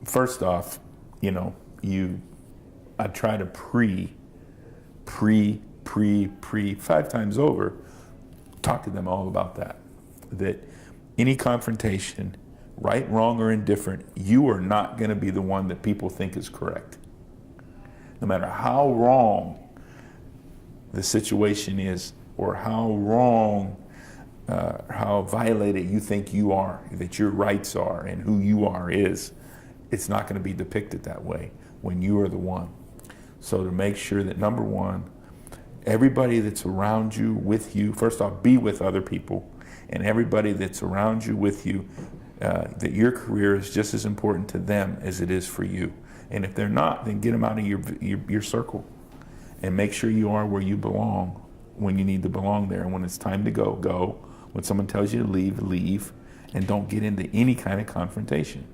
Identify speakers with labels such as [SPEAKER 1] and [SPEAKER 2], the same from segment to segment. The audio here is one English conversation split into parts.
[SPEAKER 1] first off, I try to pre 5 times over, talk to them all about that any confrontation, right, wrong, or indifferent, you are not going to be the one that people think is correct. No matter how wrong the situation is, or how wrong, how violated you think you are, that your rights are and who you are is, it's not going to be depicted that way when you are the one. So to make sure that, number one, everybody that's around you, with you, first off, be with other people, and everybody that's around you, with you, that your career is just as important to them as it is for you. And if they're not, then get them out of your circle, and make sure you are where you belong when you need to belong there. And when it's time to go, go. When someone tells you to leave, leave, and don't get into any kind of confrontation.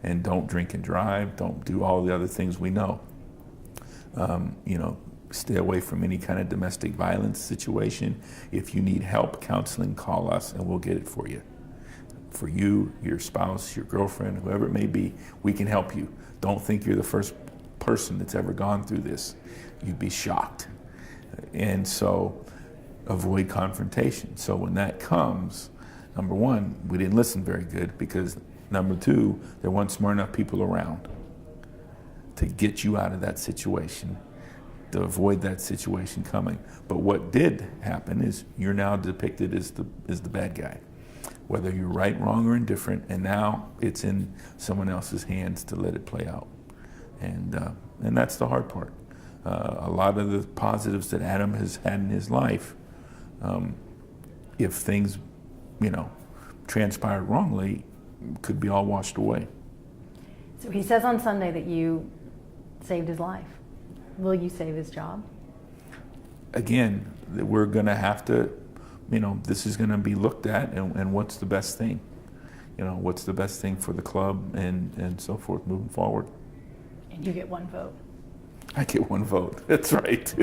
[SPEAKER 1] And don't drink and drive, don't do all the other things we know. Stay away from any kind of domestic violence situation. If you need help, counseling, call us and we'll get it for you. For you, your spouse, your girlfriend, whoever it may be, we can help you. Don't think you're the first person that's ever gone through this. You'd be shocked. And so avoid confrontation. So when that comes, number one, we didn't listen very good, because number two, there weren't smart enough people around to get you out of that situation, to avoid that situation coming. But what did happen is you're now depicted as the bad guy, whether you're right, wrong, or indifferent, and now it's in someone else's hands to let it play out. And that's the hard part. A lot of the positives that Adam has had in his life, if things, transpired wrongly, could be all washed away.
[SPEAKER 2] So he says on Sunday that you saved his life. Will you save his job?
[SPEAKER 1] Again, we're going to have to, this is going to be looked at, and what's the best thing? What's the best thing for the club and so forth moving forward.
[SPEAKER 2] And you get one vote.
[SPEAKER 1] I get one vote. That's right.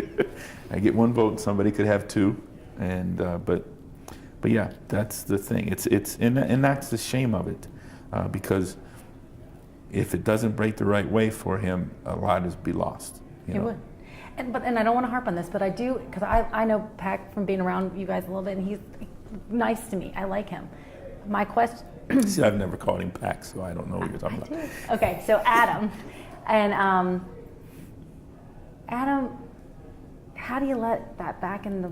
[SPEAKER 1] I get one vote. Somebody could have two, and but yeah, that's the thing. And that's the shame of it, because if it doesn't break the right way for him, a lot is be lost.
[SPEAKER 2] It would. And I don't want to harp on this, but I do, because I know Pac from being around you guys a little bit, and he's nice to me. I like him. My question.
[SPEAKER 1] See, I've never called him Pac, so I don't know what you're talking about.
[SPEAKER 2] Okay, so Adam, and Adam, how do you let that back in the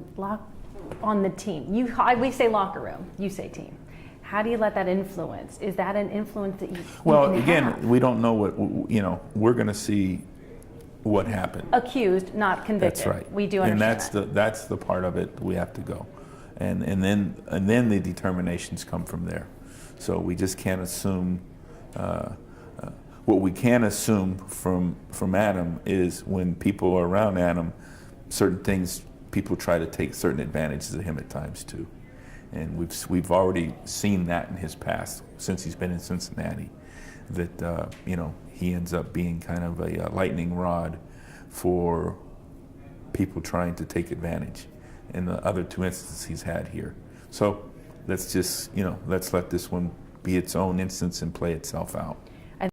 [SPEAKER 2] on the team? We say locker room, you say team. How do you let that influence? Is that an influence that you
[SPEAKER 1] Well,
[SPEAKER 2] you can
[SPEAKER 1] again,
[SPEAKER 2] have?
[SPEAKER 1] we don't know what, we're going to see what happened.
[SPEAKER 2] Accused, not convicted.
[SPEAKER 1] That's right.
[SPEAKER 2] We do understand
[SPEAKER 1] and that's the part of it we have to go, and then the determinations come from there. So we just can't assume. What we can assume from Adam is when people are around Adam, certain things, people try to take certain advantages of him at times too, and we've already seen that in his past since he's been in Cincinnati, that he ends up being kind of a lightning rod for people trying to take advantage in the other 2 instances he's had here. So let's just let's let this one be its own instance and play itself out.